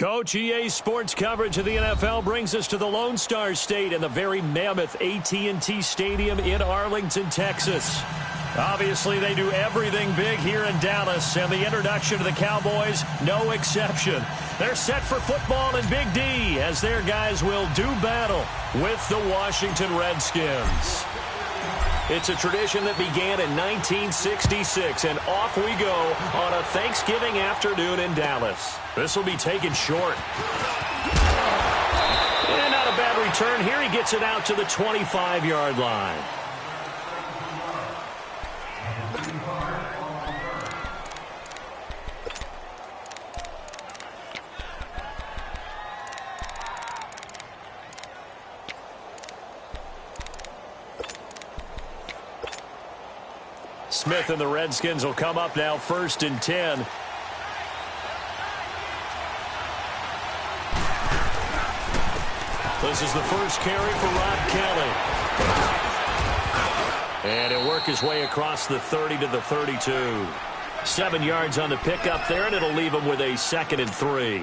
Coach, EA Sports coverage of the NFL brings us to the Lone Star State and the very mammoth AT&T Stadium in Arlington, Texas. Obviously, they do everything big here in Dallas, and the introduction to the Cowboys, no exception. They're set for football in Big D as their guys will do battle with the Washington Redskins. It's a tradition that began in 1966, and off we go on a Thanksgiving afternoon in Dallas. This will be taken short. And not a bad return here. He gets it out to the 25-yard line. Smith and the Redskins will come up now 1st and 10. This is the first carry for Rob Kelly. And he'll work his way across the 30 to the 32. 7 yards on the pickup there, and it'll leave him with a 2nd and 3.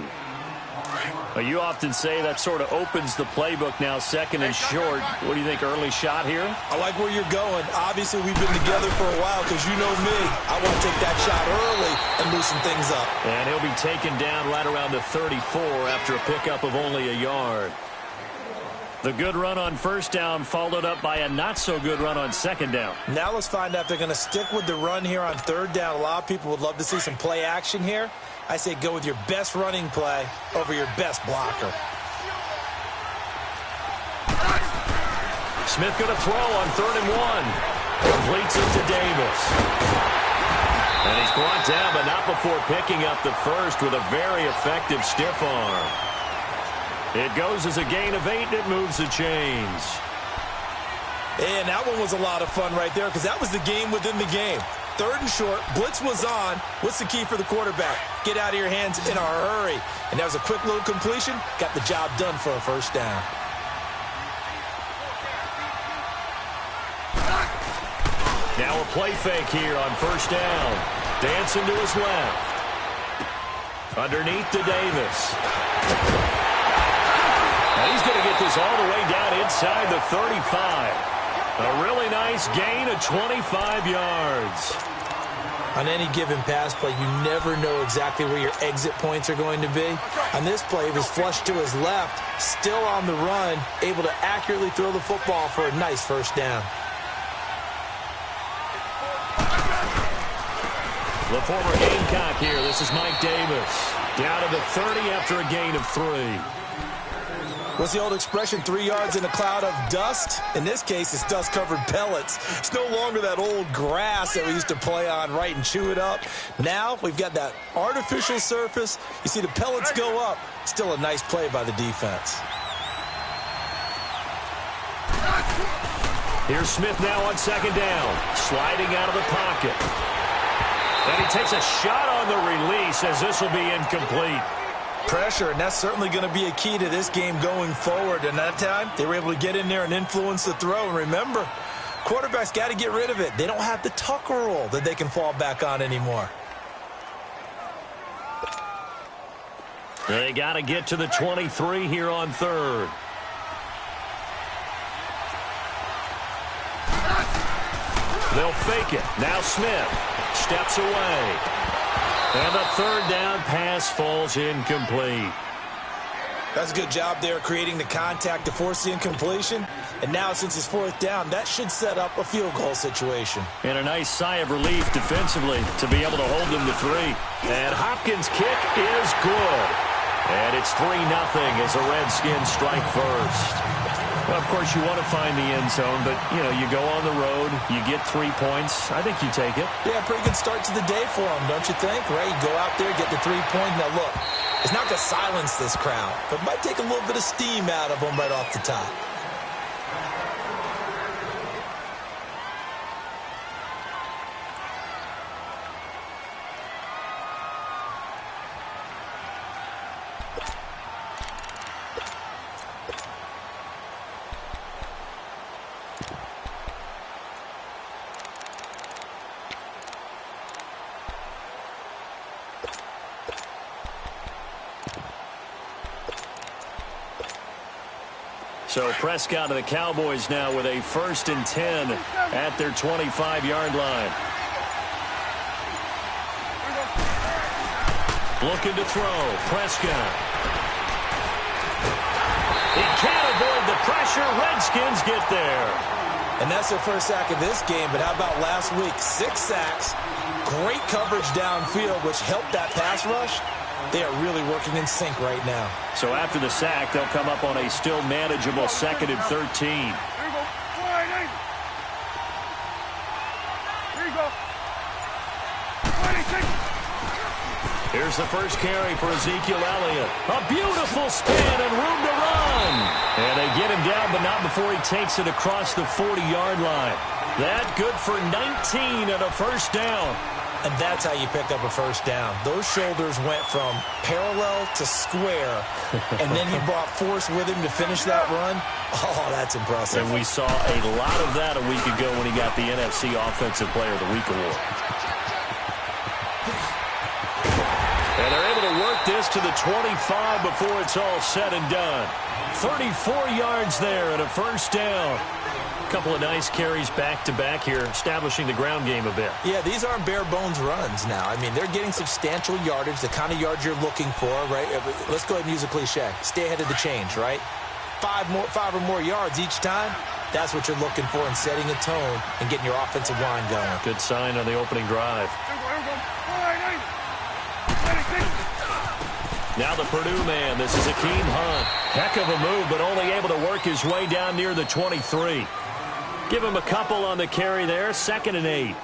You often say that sort of opens the playbook now, 2nd and short. What do you think, early shot here? I like where you're going. Obviously, we've been together for a while because you know me. I want to take that shot early and loosen things up. And he'll be taken down right around the 34 after a pickup of only a yard. The good run on 1st down followed up by a not-so-good run on 2nd down. Now let's find out if they're going to stick with the run here on 3rd down. A lot of people would love to see some play action here. I say go with your best running play over your best blocker. Smith going to throw on 3rd and 1. Completes it to Davis. And he's brought down, but not before picking up the first with a very effective stiff arm. It goes as a gain of 8, and it moves the chains. And that one was a lot of fun right there because that was the game within the game. 3rd and short, blitz was on. What's the key for the quarterback? Get out of your hands in a hurry. And that was a quick little completion. Got the job done for a 1st down. Now a play fake here on 1st down. Dancing to his left. Underneath to Davis. And he's going to get this all the way down inside the 35. A really nice gain of 25 yards. On any given pass play, you never know exactly where your exit points are going to be. On this play, it was flushed to his left, still on the run, able to accurately throw the football for a nice 1st down. The former Gamecock here. This is Mike Davis. Down to the 30 after a gain of 3. What's the old expression, 3 yards in a cloud of dust? In this case, it's dust-covered pellets. It's no longer that old grass that we used to play on, right, and chew it up. Now we've got that artificial surface. You see the pellets go up. Still a nice play by the defense. Here's Smith now on 2nd down. Sliding out of the pocket. And he takes a shot on the release as this will be incomplete. Pressure, and that's certainly going to be a key to this game going forward. And that time, they were able to get in there and influence the throw. And remember, quarterbacks got to get rid of it. They don't have the Tucker rule that they can fall back on anymore. They got to get to the 23 here on 3rd. They'll fake it. Now Smith steps away. And the 3rd down pass falls incomplete. That's a good job there creating the contact to force the incompletion. And now since it's 4th down, that should set up a field goal situation. And a nice sigh of relief defensively to be able to hold them to 3. And Hopkins' kick is good. And it's 3-0 as the Redskins strike first. Well, of course, you want to find the end zone, but, you know, you go on the road, you get 3 points. I think you take it. Yeah, pretty good start to the day for them, don't you think? Right, you go out there, get the 3 points. Now, look, it's not going to silence this crowd, but it might take a little bit of steam out of them right off the top. So Prescott and the Cowboys now with a 1st and 10 at their 25-yard line. Looking to throw. Prescott. He can't avoid the pressure. Redskins get there. And that's their first sack of this game, but how about last week? 6 sacks, great coverage downfield, which helped that pass rush. They are really working in sync right now. So after the sack, they'll come up on a still manageable 2nd and 13. Here's the first carry for Ezekiel Elliott. A beautiful spin and room to run. And they get him down, but not before he takes it across the 40-yard line. That good for 19 and a first down. And that's how you pick up a first down. Those shoulders went from parallel to square, and then he brought force with him to finish that run. Oh, that's impressive. And we saw a lot of that a week ago when he got the NFC Offensive Player of the Week award. And they're able to work this to the 25 before it's all said and done. 34 yards there and a first down. A couple of nice carries back-to-back here, establishing the ground game a bit. Yeah, these aren't bare-bones runs now. I mean, they're getting substantial yardage, the kind of yards you're looking for, right? Let's go ahead and use a cliche. Stay ahead of the change, right? 5 or more yards each time. That's what you're looking for in setting a tone and getting your offensive line going. Good sign on the opening drive. Now the Purdue man. This is Akeem Hunt. Heck of a move, but only able to work his way down near the 23. Give him a couple on the carry there. 2nd and 8.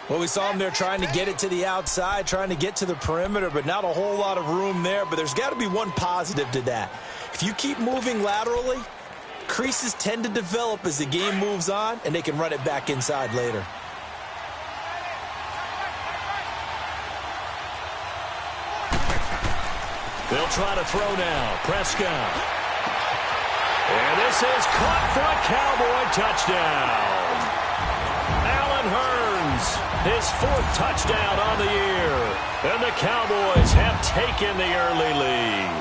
Well, we saw him there trying to get it to the outside, trying to get to the perimeter, but not a whole lot of room there. But there's got to be one positive to that. If you keep moving laterally, creases tend to develop as the game moves on, and they can run it back inside later. They'll try to throw now. Prescott. And this is caught for a Cowboy touchdown. Allen Hurns, his 4th touchdown on the year. And the Cowboys have taken the early lead.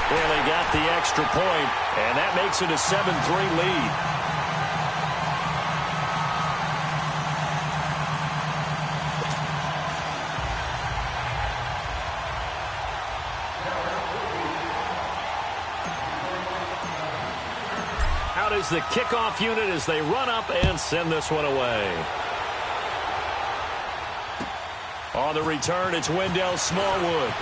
Well, they got the extra point, and that makes it a 7-3 lead. Is the kickoff unit as they run up and send this one away. On the return, it's Wendell Smallwood.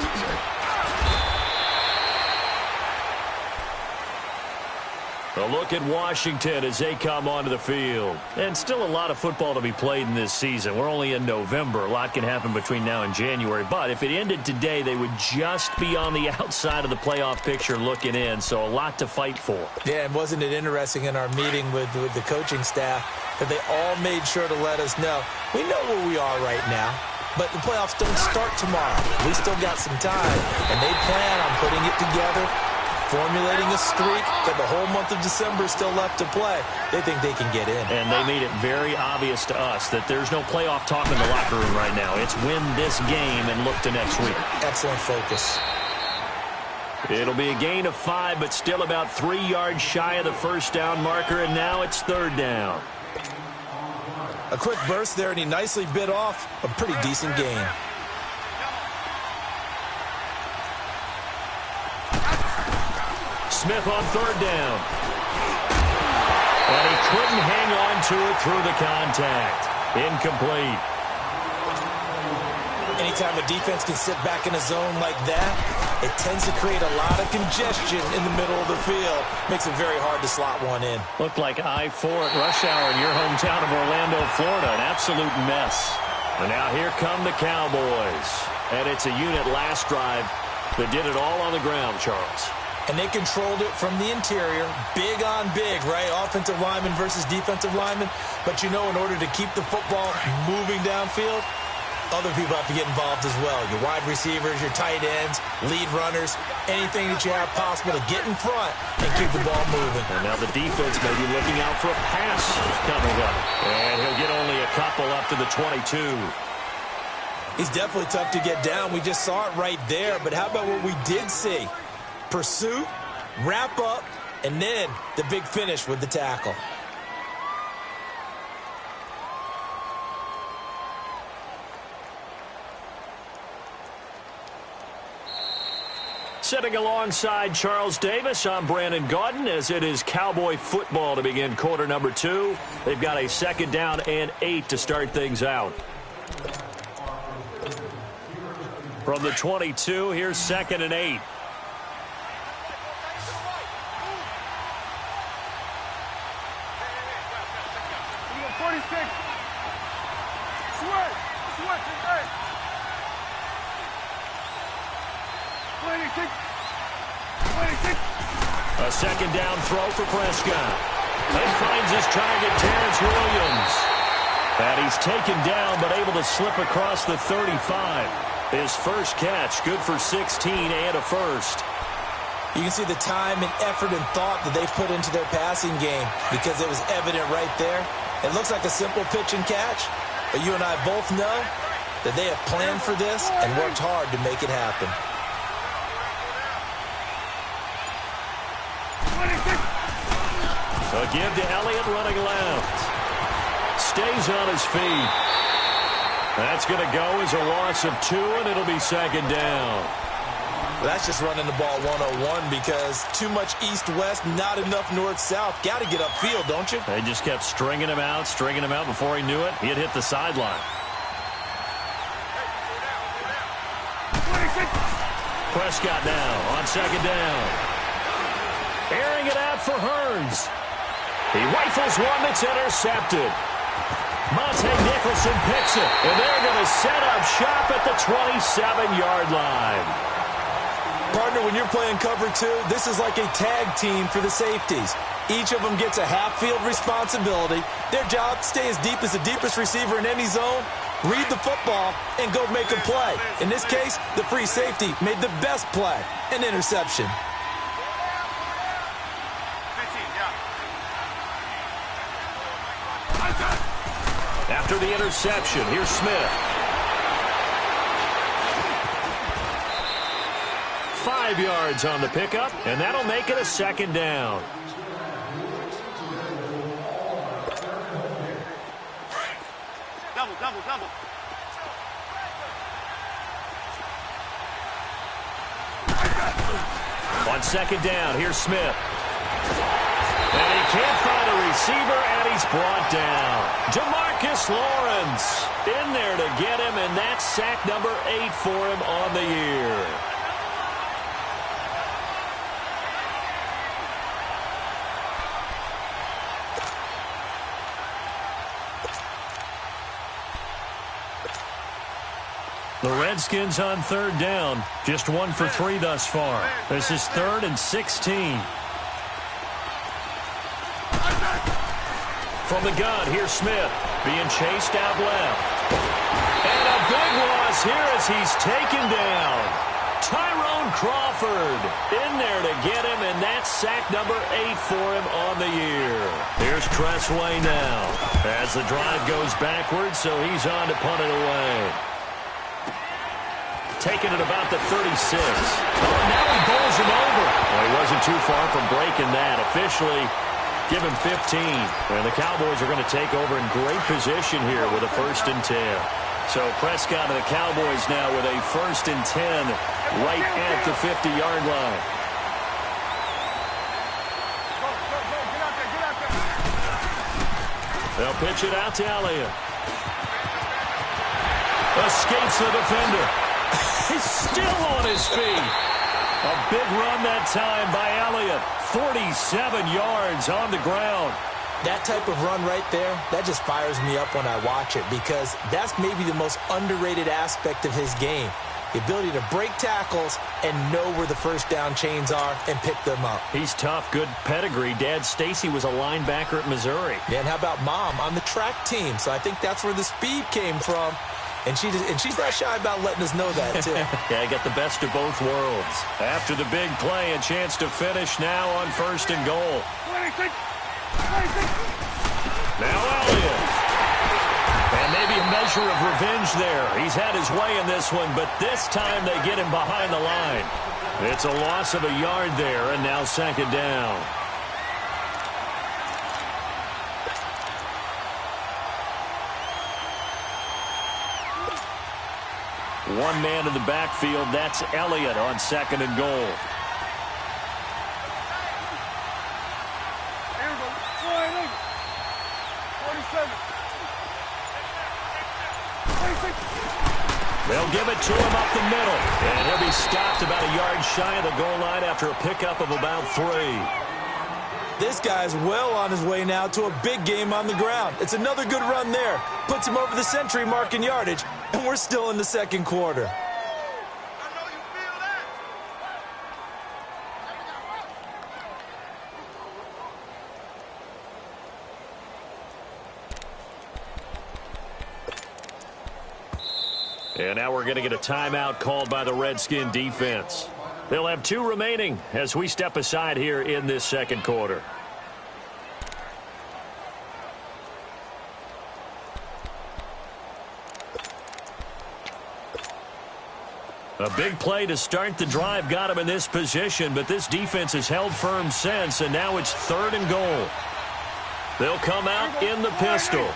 A look at Washington as they come onto the field. And still a lot of football to be played in this season. We're only in November. A lot can happen between now and January. But if it ended today, they would just be on the outside of the playoff picture looking in. So a lot to fight for. Yeah, and wasn't it interesting in our meeting with the coaching staff that they all made sure to let us know, we know where we are right now, but the playoffs don't start tomorrow. We still got some time, and they plan on putting it together, formulating a streak that the whole month of December is still left to play. They think they can get in. And they made it very obvious to us that there's no playoff talk in the locker room right now. It's win this game and look to next week. Excellent focus. It'll be a gain of 5, but still about 3 yards shy of the first down marker, and now it's 3rd down. A quick burst there, and he nicely bit off a pretty decent gain. Smith on 3rd down. And he couldn't hang on to it through the contact. Incomplete. Anytime a defense can sit back in a zone like that, it tends to create a lot of congestion in the middle of the field. Makes it very hard to slot one in. Looked like I-4 at rush hour in your hometown of Orlando, Florida. An absolute mess. And now here come the Cowboys. And it's a unit last drive that did it all on the ground, Charles. And they controlled it from the interior, big on big, right? Offensive lineman versus defensive lineman. But, you know, in order to keep the football moving downfield, other people have to get involved as well. Your wide receivers, your tight ends, lead runners, anything that you have possible to get in front and keep the ball moving. And now the defense may be looking out for a pass coming up. And he'll get only a couple up to the 22. He's definitely tough to get down. We just saw it right there. But how about what we did see? Pursuit, wrap up, and then the big finish with the tackle. Sitting alongside Charles Davis, I'm Brandon Gaudin, as it is Cowboy football to begin quarter number 2. They've got a 2nd down and 8 to start things out. From the 22, here's 2nd and 8. A 2nd down throw for Prescott. And finds his target, Terrence Williams. And he's taken down, but able to slip across the 35. His first catch, good for 16 and a first. You can see the time and effort and thought that they put into their passing game because it was evident right there. It looks like a simple pitch and catch, but you and I both know that they have planned for this and worked hard to make it happen. A give to Elliott running left. Stays on his feet. That's going to go as a loss of 2, and it'll be 2nd down. That's just running the ball 101 because too much east-west, not enough north-south. Got to get upfield, don't you? They just kept stringing him out before he knew it. He had hit the sideline. Prescott now on 2nd down. Airing it out for Hearns. He rifles one that's intercepted. Monte Nicholson picks it, and they're going to set up shop at the 27-yard line. Partner, when you're playing cover 2, this is like a tag team for the safeties. Each of them gets a half-field responsibility. Their job, stay as deep as the deepest receiver in any zone, read the football, and go make a play. In this case, the free safety made the best play, an interception. After the interception, here's Smith. 5 yards on the pickup, and that'll make it a 2nd down. Double. On 2nd down, here's Smith. And he can't find a receiver, and he's brought down. Demarcus Lawrence in there to get him, and that's sack number 8 for him on the year. The Redskins on 3rd down. Just 1 for 3 thus far. This is 3rd and 16. From the gun, here's Smith, being chased out left. And a big loss here as he's taken down. Tyrone Crawford in there to get him, and that's sack number 8 for him on the year. Here's Tressway now as the drive goes backwards, so he's on to punt it away. Taking it about the 36. Oh, now he bowls him over. Well, he wasn't too far from breaking that. Officially, give him 15. And the Cowboys are going to take over in great position here with a 1st and 10. So Prescott and the Cowboys now with a 1st and 10 right at the 50-yard line. They'll pitch it out to Elliott. Escapes the defender. He's still on his feet. A big run that time by Elliott. 47 yards on the ground. That type of run right there, that just fires me up when I watch it because that's maybe the most underrated aspect of his game. The ability to break tackles and know where the first down chains are and pick them up. He's tough, good pedigree. Dad Stacy was a linebacker at Missouri. Yeah, and how about Mom on the track team? So I think that's where the speed came from. And she's not shy about letting us know that, too. Yeah, got the best of both worlds. After the big play, a chance to finish now on 1st and goal. 26. Now Elliott. And maybe a measure of revenge there. He's had his way in this one, but this time they get him behind the line. It's a loss of a yard there, and now second down. One man in the backfield. That's Elliott on second and goal. They'll give it to him up the middle. And he'll be stopped about a yard shy of the goal line after a pickup of about 3. This guy's well on his way now to a big game on the ground. It's another good run there. Puts him over the century mark in yardage, and we're still in the second quarter. And now we're going to get a timeout called by the Redskin defense. They'll have 2 remaining as we step aside here in this second quarter. A big play to start the drive got him in this position, but this defense has held firm since, and now it's 3rd and goal. They'll come out in the pistol.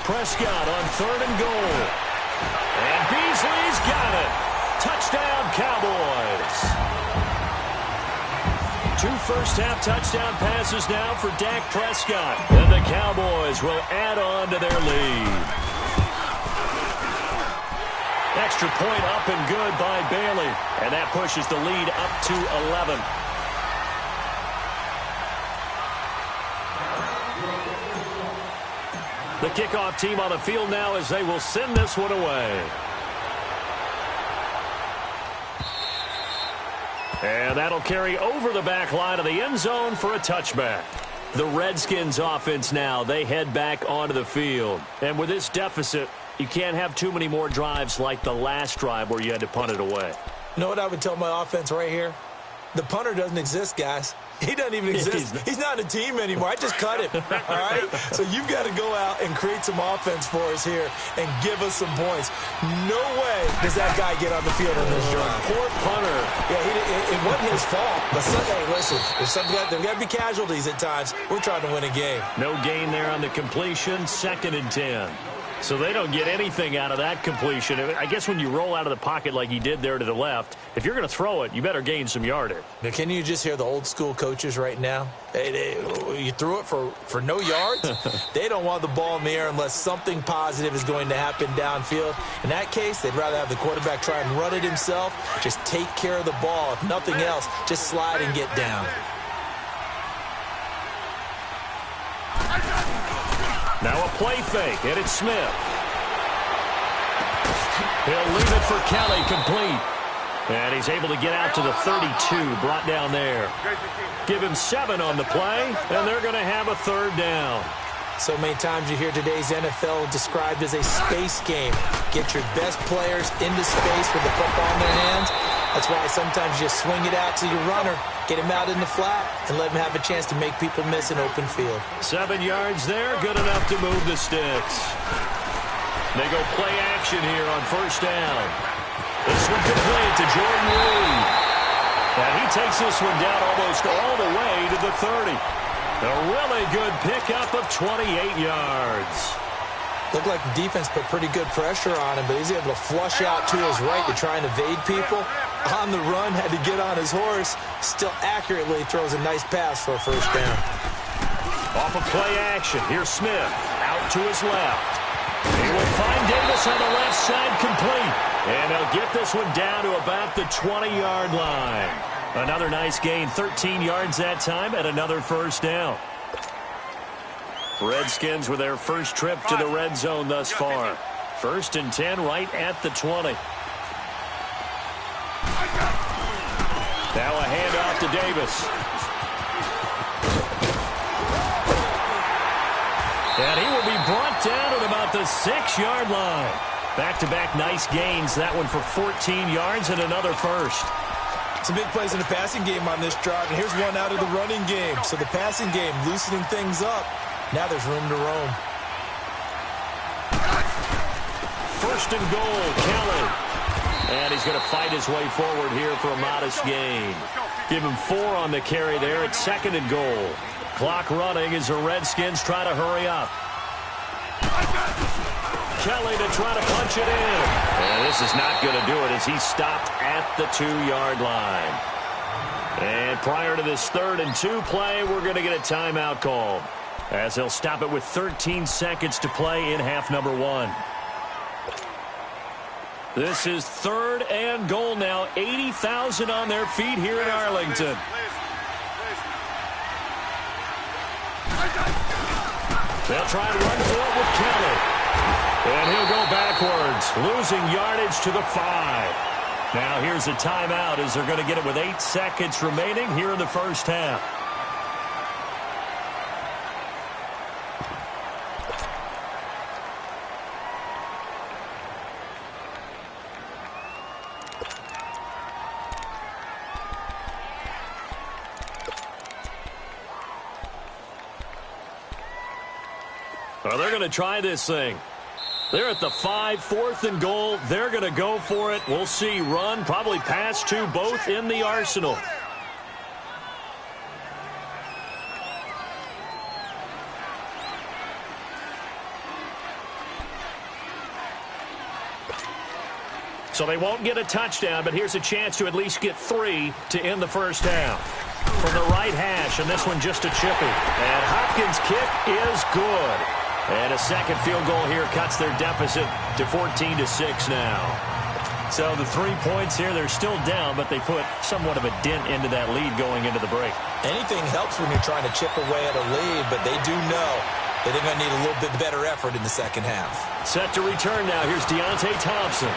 Prescott on 3rd and goal. And Beasley's got it. Touchdown, Cowboys. 2 first-half touchdown passes now for Dak Prescott. And the Cowboys will add on to their lead. Extra point up and good by Bailey. And that pushes the lead up to 11. The kickoff team on the field now as they will send this one away. And that'll carry over the back line of the end zone for a touchback. The Redskins offense now, they head back onto the field. And with this deficit, you can't have too many more drives like the last drive where you had to punt it away. You know what I would tell my offense right here? The punter doesn't exist, guys. He doesn't even exist. He's not a team anymore. I just cut him, all right? So you've got to go out and create some offense for us here and give us some points. No way does that guy get on the field on this drive. Poor punter. Yeah, it wasn't his fault. But hey, listen, there's got to be casualties at times. We're trying to win a game. No gain there on the completion. 2nd and 10. So they don't get anything out of that completion. I guess when you roll out of the pocket like he did there to the left, if you're going to throw it, you better gain some yardage. Now, can you just hear the old school coaches right now? You threw it for no yards? They don't want the ball in the air unless something positive is going to happen downfield. In that case, they'd rather have the quarterback try and run it himself. Just take care of the ball. If nothing else, just slide and get down. Now a play fake, and it's Smith. He'll leave it for Kelly, complete. And he's able to get out to the 32, brought down there. Give him 7 on the play, and they're going to have a 3rd down. So many times you hear today's NFL described as a space game. Get your best players into space with the football in their hands. That's why sometimes you swing it out to your runner, get him out in the flat, and let him have a chance to make people miss an open field. 7 yards there, good enough to move the sticks. They go play action here on 1st down. This one complete to Jordan Reed. And he takes this one down almost all the way to the 30. A really good pickup of 28 yards. Looked like the defense put pretty good pressure on him, but he's able to flush out to his right to try and evade people. On the run, had to get on his horse. Still accurately throws a nice pass for a 1st down. Off of play action, here's Smith out to his left. He will find Davis on the left side, complete. And he'll get this one down to about the 20-yard line. Another nice gain, 13 yards that time, and another 1st down. Redskins with their first trip to the red zone thus far. 1st and 10 right at the 20. Now a handoff to Davis. And he will be brought down at about about the 6-yard line. Back-to-back nice gains. That one for 14 yards and another first. Some big plays in the passing game on this drive, and here's one out of the running game. So the passing game loosening things up. Now there's room to roam. First and goal, Kelly. And he's going to fight his way forward here for a modest gain. Give him 4 on the carry there at 2nd and goal. Clock running as the Redskins try to hurry up. Kelly to try to punch it in. And this is not going to do it as he stopped at the 2-yard line. And prior to this 3rd and 2 play, we're going to get a timeout call, as they'll stop it with 13 seconds to play in half number 1. This is 3rd and goal now. 80,000 on their feet here in Arlington. They'll try and run for it with Kelly. And he'll go backwards, losing yardage to the 5. Now here's a timeout as they're going to get it with 8 seconds remaining here in the first half. Well, they're going to try this thing. They're at the 5, 4th and goal. They're going to go for it. We'll see. Run, probably pass to both in the arsenal. So they won't get a touchdown, but here's a chance to at least get 3 to end the first half. From the right hash, and this one just a chippy. And Hopkins' kick is good. And a second field goal here cuts their deficit to 14-6 now. So the 3 points here, they're still down, but they put somewhat of a dent into that lead going into the break. Anything helps when you're trying to chip away at a lead, but they do know that they're going to need a little bit better effort in the second half. Set to return now. Here's Deontay Thompson.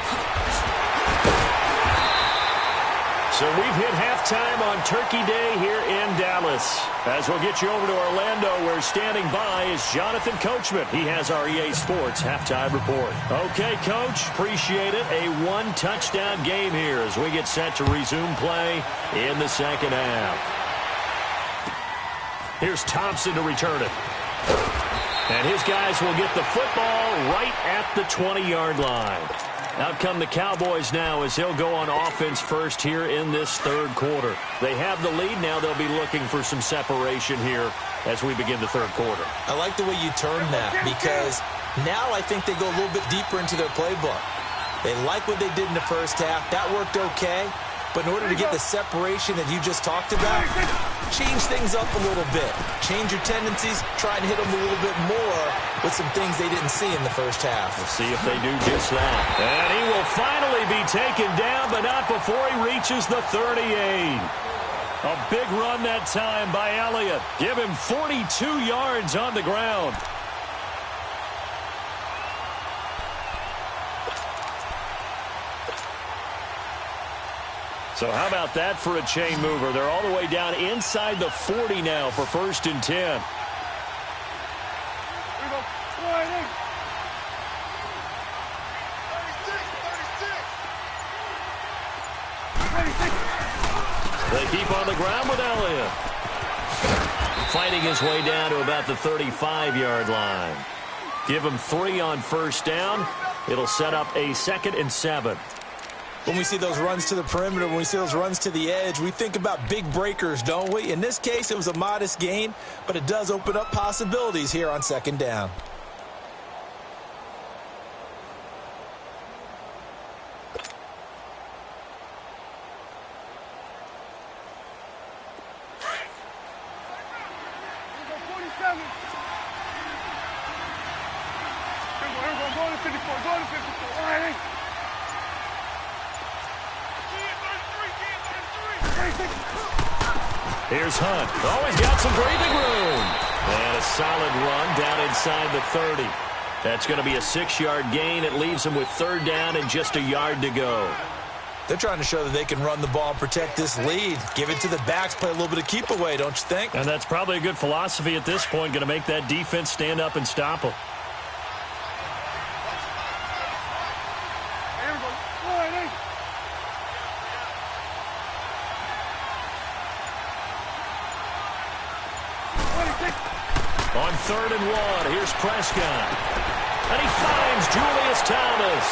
So we've hit halftime on Turkey Day here in Dallas. As we'll get you over to Orlando, where standing by is Jonathan Coachman. He has our EA Sports halftime report. Okay, Coach, appreciate it. A 1-touchdown game here as we get set to resume play in the second half. Here's Thompson to return it. And his guys will get the football right at the 20-yard line. Out come the Cowboys now as he'll go on offense first here in this 3rd quarter. They have the lead now. They'll be looking for some separation here as we begin the 3rd quarter. I like the way you term that, because now I think they go a little bit deeper into their playbook. They like what they did in the first half. That worked okay. But in order to get the separation that you just talked about, change things up a little bit. Change your tendencies. Try and hit them a little bit more with some things they didn't see in the first half. We'll see if they do just that. And he will finally be taken down, but not before he reaches the 38. A big run that time by Elliott. Give him 42 yards on the ground. So how about that for a chain mover? They're all the way down inside the 40 now for 1st and 10. They keep on the ground with Elliott. Fighting his way down to about the 35-yard line. Give him 3 on 1st down. It'll set up a 2nd and 7. When we see those runs to the perimeter, when we see those runs to the edge, we think about big breakers, don't we? In this case, it was a modest gain, but it does open up possibilities here on 2nd down. Here's Hunt. Always got some breathing room. And a solid run down inside the 30. That's going to be a 6-yard gain. It leaves them with 3rd down and just a yard to go. They're trying to show that they can run the ball and protect this lead. Give it to the backs, play a little bit of keep away, don't you think? And that's probably a good philosophy at this point. Going to make that defense stand up and stop them. On 3rd and 1, here's Prescott. And he finds Julius Thomas.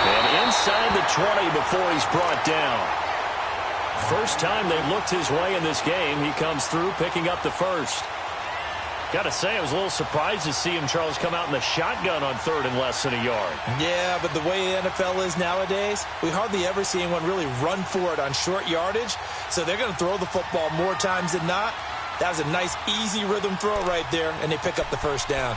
And inside the 20 before he's brought down. First time they looked his way in this game, he comes through picking up the first. Got to say, I was a little surprised to see him, Charles, come out in the shotgun on 3rd and less than a yard. Yeah, but the way the NFL is nowadays, we hardly ever see anyone really run for it on short yardage. So they're going to throw the football more times than not. That was a nice, easy rhythm throw right there, and they pick up the first down.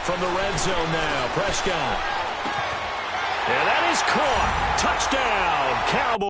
From the red zone now, Prescott. And that is caught. Touchdown, Cowboys.